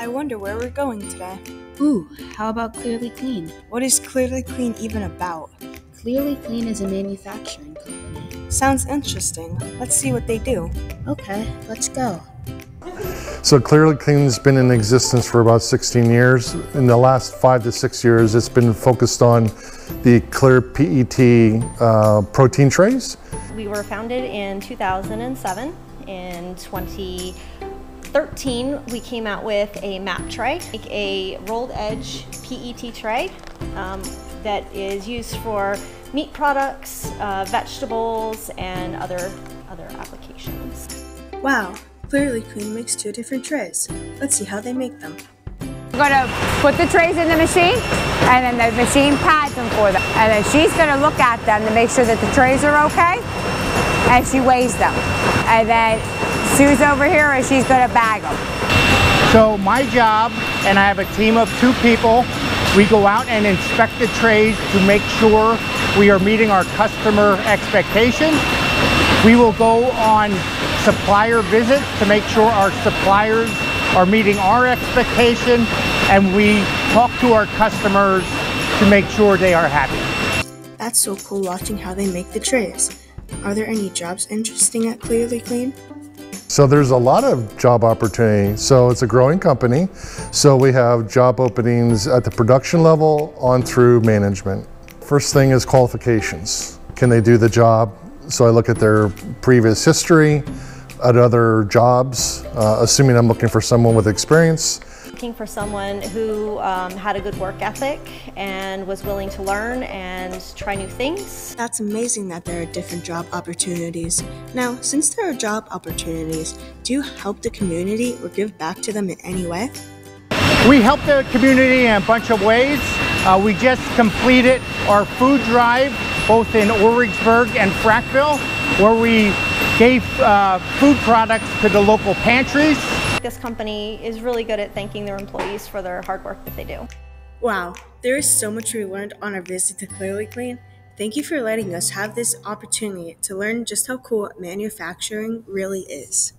I wonder where we're going today. Ooh, how about Clearly Clean? What is Clearly Clean even about? Clearly Clean is a manufacturing company. Sounds interesting. Let's see what they do. Okay, let's go. So Clearly Clean's been in existence for about 16 years. In the last 5 to 6 years, it's been focused on the clear PET protein trays. We were founded in 2007. In 2013, we came out with a map tray, a rolled edge PET tray that is used for meat products, vegetables, and other applications. Wow, Clearly Clean makes 2 different trays. Let's see how they make them. We're gonna put the trays in the machine, and then the machine pads them for them. And then she's gonna look at them to make sure that the trays are okay, and she weighs them. And then Sue's over here, and she's gonna bag them. So my job, and I have a team of 2 people, we go out and inspect the trays to make sure we are meeting our customer expectations. We will go on supplier visits to make sure our suppliers are meeting our expectation, and we talk to our customers to make sure they are happy. That's so cool watching how they make the trays. Are there any jobs interesting at Clearly Clean? So there's a lot of job opportunity. So it's a growing company. So we have job openings at the production level on through management. First thing is qualifications. Can they do the job? So I look at their previous history at other jobs, assuming I'm looking for someone with experience. Looking for someone who had a good work ethic and was willing to learn and try new things. That's amazing that there are different job opportunities. Now, since there are job opportunities, do you help the community or give back to them in any way? We help the community in a bunch of ways. We just completed our food drive, both in Origsburg and Frackville, where we gave food products to the local pantries. This company is really good at thanking their employees for their hard work that they do. Wow, there is so much we learned on our visit to Clearly Clean. Thank you for letting us have this opportunity to learn just how cool manufacturing really is.